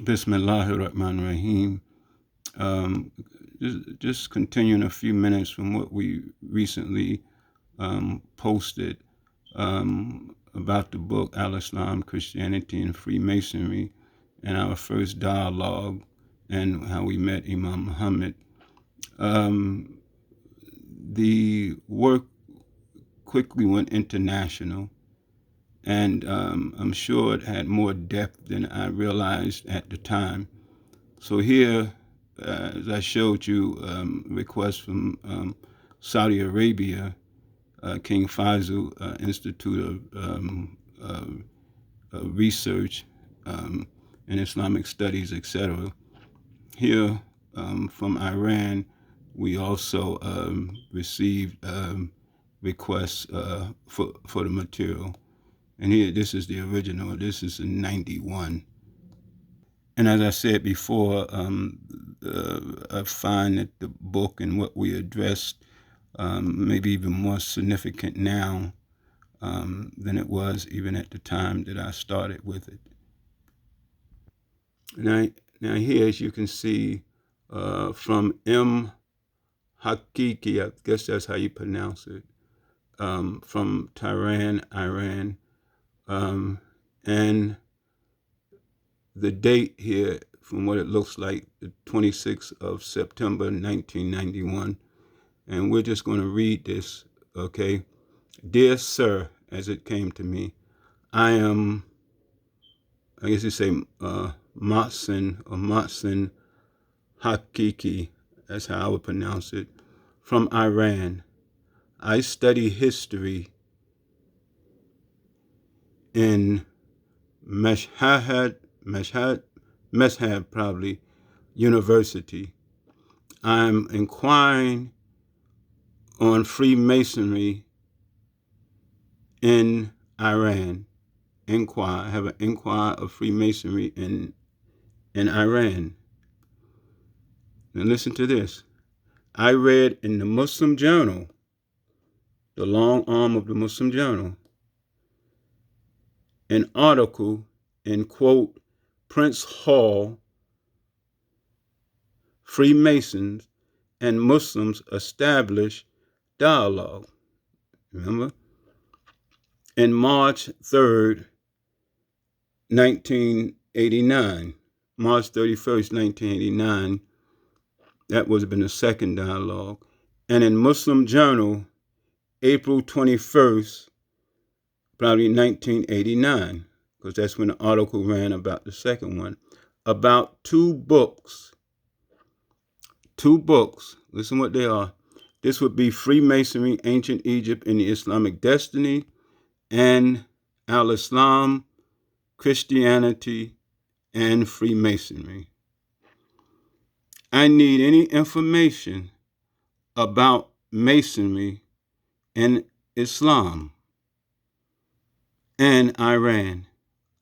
Bismillahirrahmanirrahim. Um, just continuing a few minutes from what we recently posted about the book Al-Islam, Christianity, and Freemasonry, and our first dialogue and how we met Imam Muhammad. Um, the work quickly went international, and I'm sure it had more depth than I realized at the time. So here, as I showed you, requests from Saudi Arabia, King Faisal Institute of Research in Islamic Studies, etc. Here from Iran, we also received requests for the material. And here, this is the original. This is in '91. And as I said before, I find that the book and what we addressed may be even more significant now than it was even at the time that I started with it. Now here, as you can see, from M. Hakiki, I guess that's how you pronounce it, from Tehran, Iran, and the date here, from what it looks like, the 26th of September, 1991. And we're just going to read this, okay? Dear Sir, as it came to me, I am, I guess you say, Matsin Hakiki, that's how I would pronounce it, from Iran. I study history in Mashhad probably, University. I'm inquiring on Freemasonry in Iran. I have an inquiry of Freemasonry in Iran. Now listen to this. I read in the Muslim Journal, the long arm of the Muslim Journal, an article in, quote, Prince Hall, Freemasons and Muslims establish dialogue. Remember? In March 3rd, 1989, March 31st, 1989, that would have been the second dialogue. And in Muslim Journal, April 21st, probably 1989, because that's when the article ran about the second one, about two books. Listen what they are. This would be Freemasonry, Ancient Egypt, and the Islamic Destiny, and Al-Islam, Christianity, and Freemasonry. I need any information about Masonry and Islam and Iran.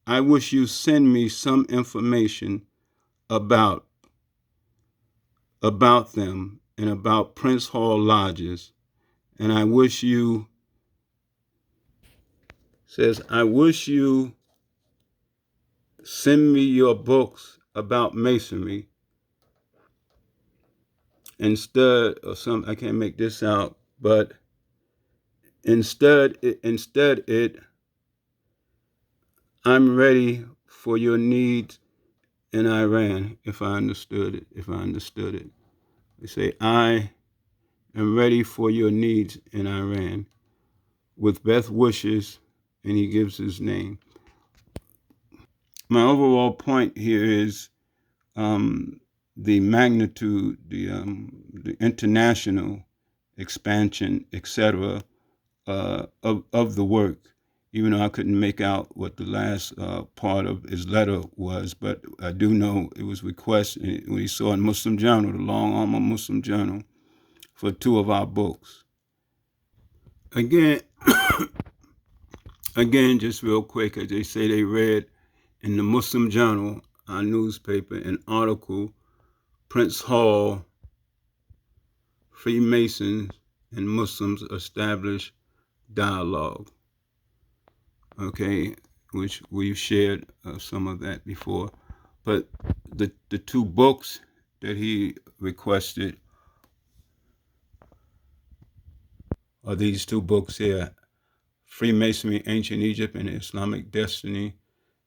I wish you send me some information about them and about Prince Hall Lodges. And I wish you send me your books about Masonry instead of some, I can't make this out, but instead I'm ready for your needs in Iran, if I understood it. They say, I am ready for your needs in Iran with best wishes, and he gives his name. My overall point here is the magnitude, the international expansion, etc., of the work. Even though I couldn't make out what the last part of his letter was, but I do know it was requested when he saw in Muslim Journal, the long arm of Muslim Journal, for two of our books. Again, just real quick, as they say, they read in the Muslim Journal, our newspaper, an article, Prince Hall, Freemasons and Muslims establish dialogue. Okay, which we've shared some of that before. But the two books that he requested are these two books here: Freemasonry, Ancient Egypt and Islamic Destiny,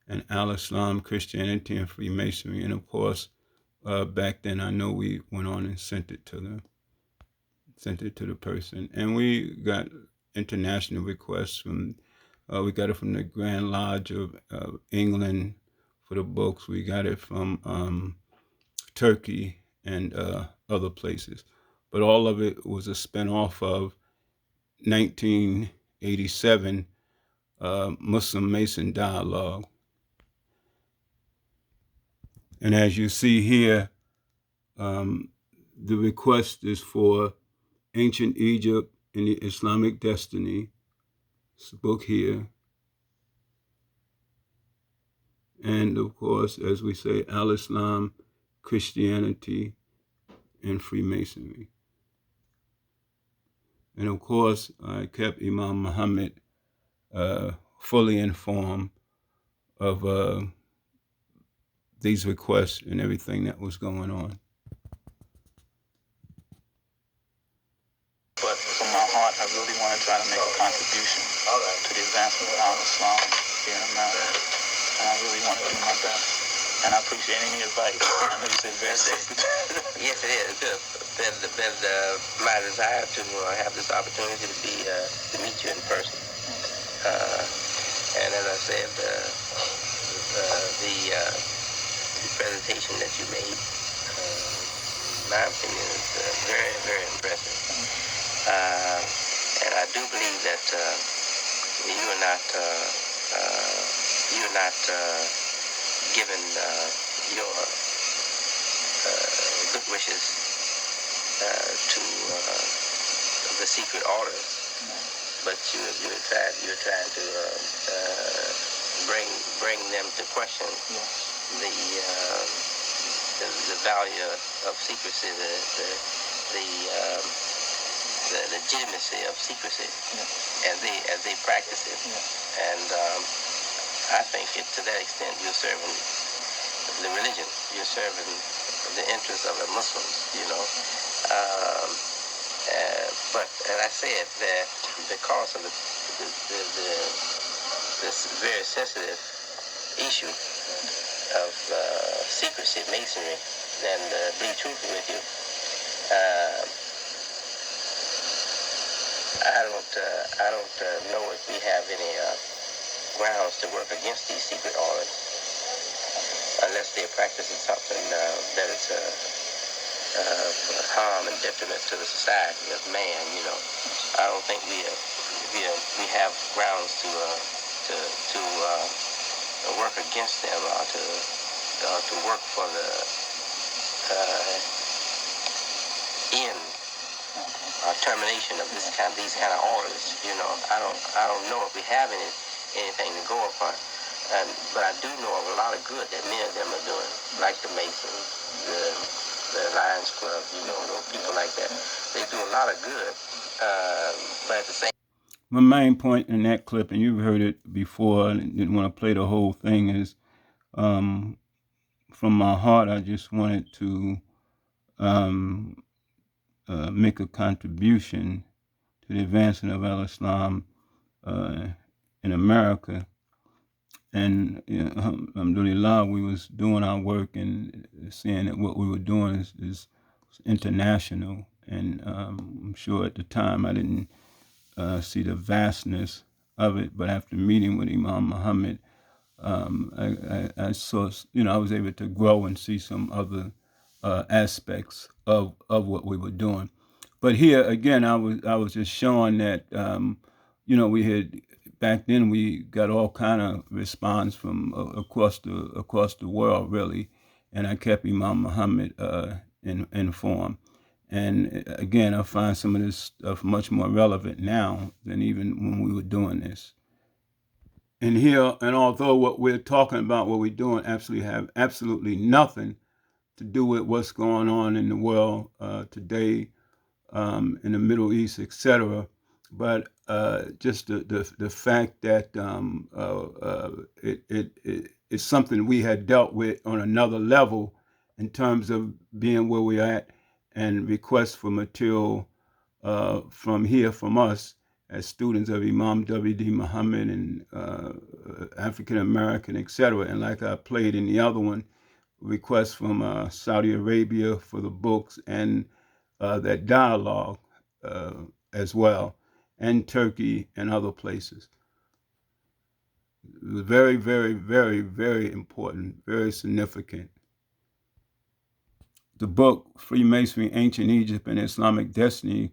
and Al-Islam, Christianity and Freemasonry. And of course, back then I know we went on and sent it to the person, and we got international requests from. We got it from the Grand Lodge of England for the books. We got it from Turkey and other places, but all of it was a spinoff of 1987 Muslim Mason dialogue. And as you see here, the request is for Ancient Egypt and the Islamic Destiny. It's a book here. And of course, as we say, Al-Islam, Christianity, and Freemasonry. And of course, I kept Imam Muhammad fully informed of these requests and everything that was going on. But from my heart, I really want to try to make a contribution to the advancement of Al-Islam here in America. And I really want to do my best. And I appreciate any advice. I know you said very sensitive. Yes, it is. Been my desire to have this opportunity to meet you in person. And as I said, the presentation that you made, in my opinion, is very, very impressive. And I do believe that you are not given your good wishes to the secret orders, but you're trying to bring them to question the value of secrecy, the legitimacy of secrecy, as they practice it, and I think to that extent you're serving the religion, you're serving the interests of the Muslims, you know. But as I said, that because of this very sensitive issue of secrecy, masonry, and be truthful with you, I don't know if we have any grounds to work against these secret orders, unless they're practicing something that is harm and detriment to the society of man. You know, I don't think we have grounds to work against them or to work for the end or termination of these kind of orders. You know, I don't know if we have anything to go upon. But I do know of a lot of good that many of them are doing, like the Masons, the Lions Club, you know, people like that. They do a lot of good, but at the same. My main point in that clip, and you've heard it before, and didn't want to play the whole thing, is from my heart, I just wanted to make a contribution to the advancement of Al-Islam in America. And alhamdulillah, we was doing our work and seeing that what we were doing is international. And I'm sure at the time I didn't see the vastness of it, but after meeting with Imam Muhammad, I saw, I was able to grow and see some other aspects of what we were doing. But here again, I was just showing that we had. Back then, we got all kind of response from across the world, really, and I kept Imam Muhammad informed. And again, I find some of this stuff much more relevant now than even when we were doing this. And here, and although what we're talking about, what we're doing, have absolutely nothing to do with what's going on in the world today, in the Middle East, etc., but just the fact that it's something we had dealt with on another level in terms of being where we're at, and requests for material from here from us as students of Imam W.D. Muhammad and African American, etc. And like I played in the other one, requests from Saudi Arabia for the books and that dialogue uh, as well, and Turkey and other places. It was very, very, very, very important, very significant. The book Freemasonry, Ancient Egypt, and Islamic Destiny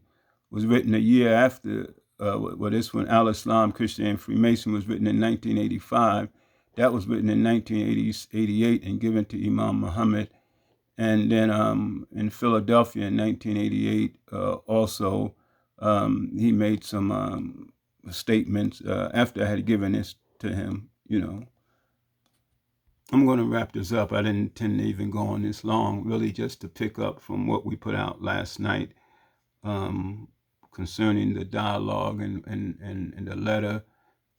was written a year after, well, this one, Al-Islam, Christianity, and Freemason, was written in 1985. That was written in 1988 and given to Imam Muhammad. And then in Philadelphia in 1988, also, he made some statements after I had given this to him, you know. I'm going to wrap this up. I didn't intend to even go on this long, really just to pick up from what we put out last night concerning the dialogue and the letter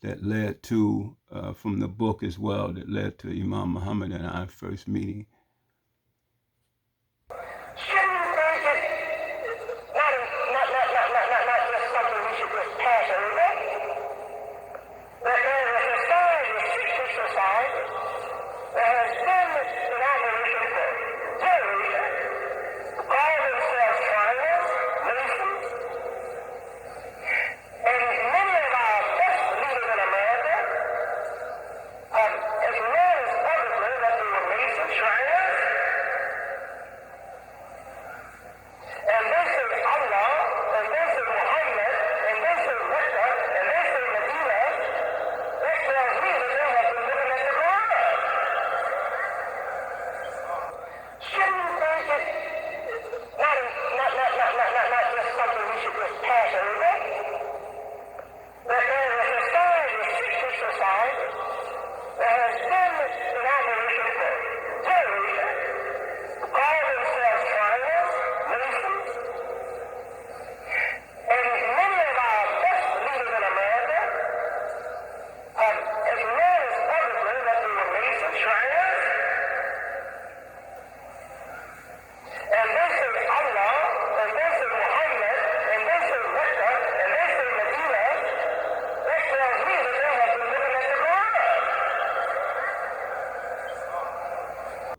that led to, from the book as well, that led to Imam Muhammad and our first meeting.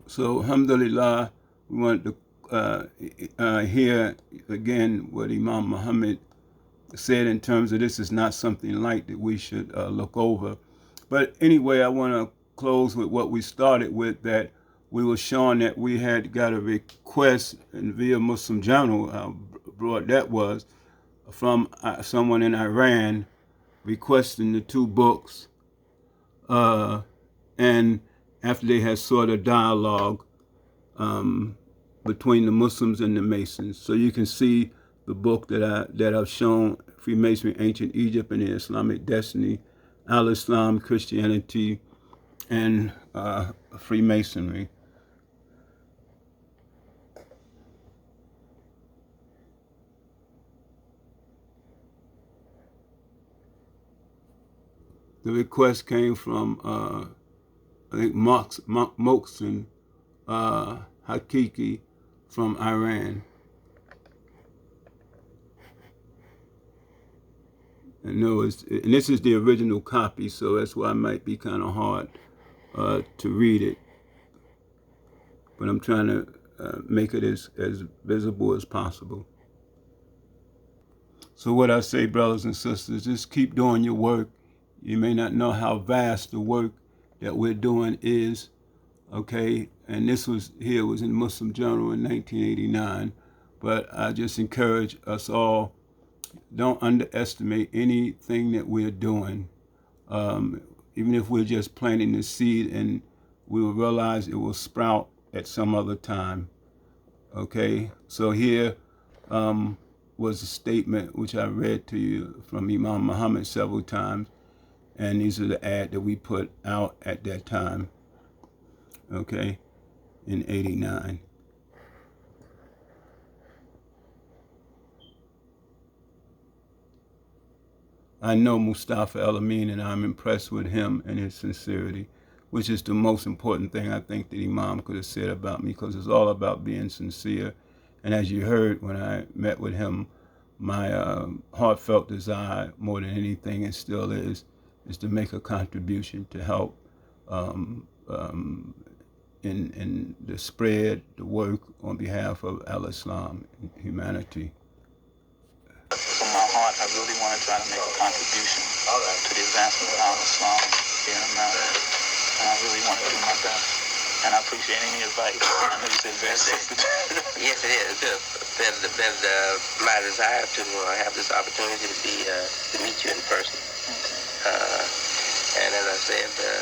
So, alhamdulillah, we want to hear again what Imam Muhammad said in terms of this is not something light that we should look over. But anyway, I want to close with what we started with, that we were showing that we had got a request via Muslim Journal, how broad that was, from someone in Iran requesting the two books. And after they had sort of dialogue between the Muslims and the Masons. So you can see the book that I've shown, Freemasonry, Ancient Egypt, and the Islamic Destiny, Al-Islam, Christianity, and Freemasonry. The request came from, I think, Moksin Hakiki from Iran. And this is the original copy, so that's why it might be kind of hard to read it. But I'm trying to make it as visible as possible. So what I say, brothers and sisters, just keep doing your work. You may not know how vast the work that we're doing is, okay? And this was in Muslim Journal in 1989. But I just encourage us all, don't underestimate anything that we're doing. Even if we're just planting the seed, and we will realize it will sprout at some other time, okay? So here was a statement which I read to you from Imam Muhammad several times, and these are the ad that we put out at that time, okay, in 89. I know Mustafa El-Amin, and I'm impressed with him and his sincerity, which is the most important thing I think that Imam could have said about me, because it's all about being sincere. And as you heard when I met with him, my heartfelt desire, more than anything, and still is to make a contribution to help um, um, in the spread, the work on behalf of Al-Islam, humanity. From my heart, I really want to try to make a contribution to the advancement of Al-Islam here in America. And I really want to do my best. And I appreciate any advice. I know you said very sensitive. Yes, it is. My desire to have this opportunity to meet you in person. And as I said, the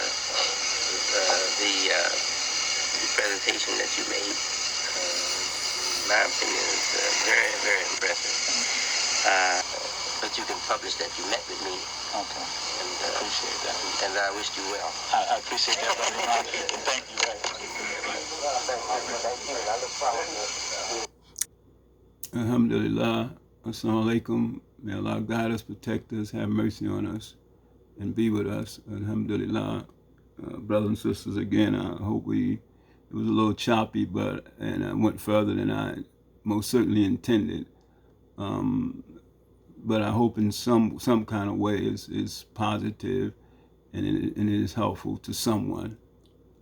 presentation that you made, in my opinion, is very, very impressive. But you can publish that you met with me. Okay. And I appreciate that. And I wish you well. I appreciate that, Brother Imam. And thank you very much. Alhamdulillah. Assalamu alaikum. May Allah guide us, protect us, have mercy on us, and be with us. Alhamdulillah. Brothers and sisters, again, I hope it was a little choppy, and I went further than I most certainly intended. But I hope in some kind of way is positive and it is helpful to someone.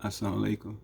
Assalamu alaikum.